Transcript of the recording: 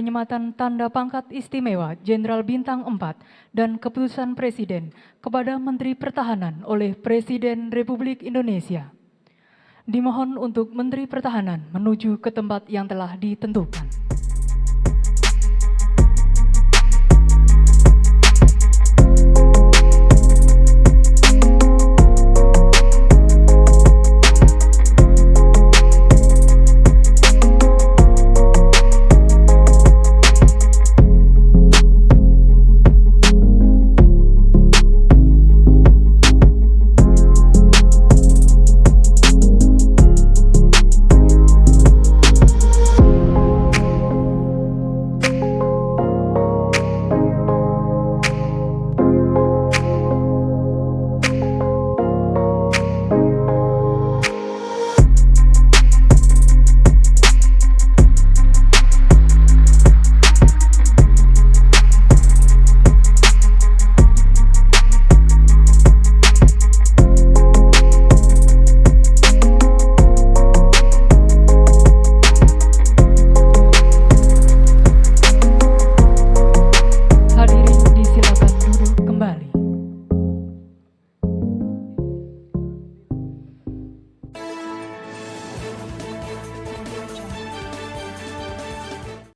Penyematan tanda pangkat istimewa Jenderal Bintang 4 dan keputusan Presiden kepada Menteri Pertahanan oleh Presiden Republik Indonesia. Dimohon untuk Menteri Pertahanan menuju ke tempat yang telah ditentukan.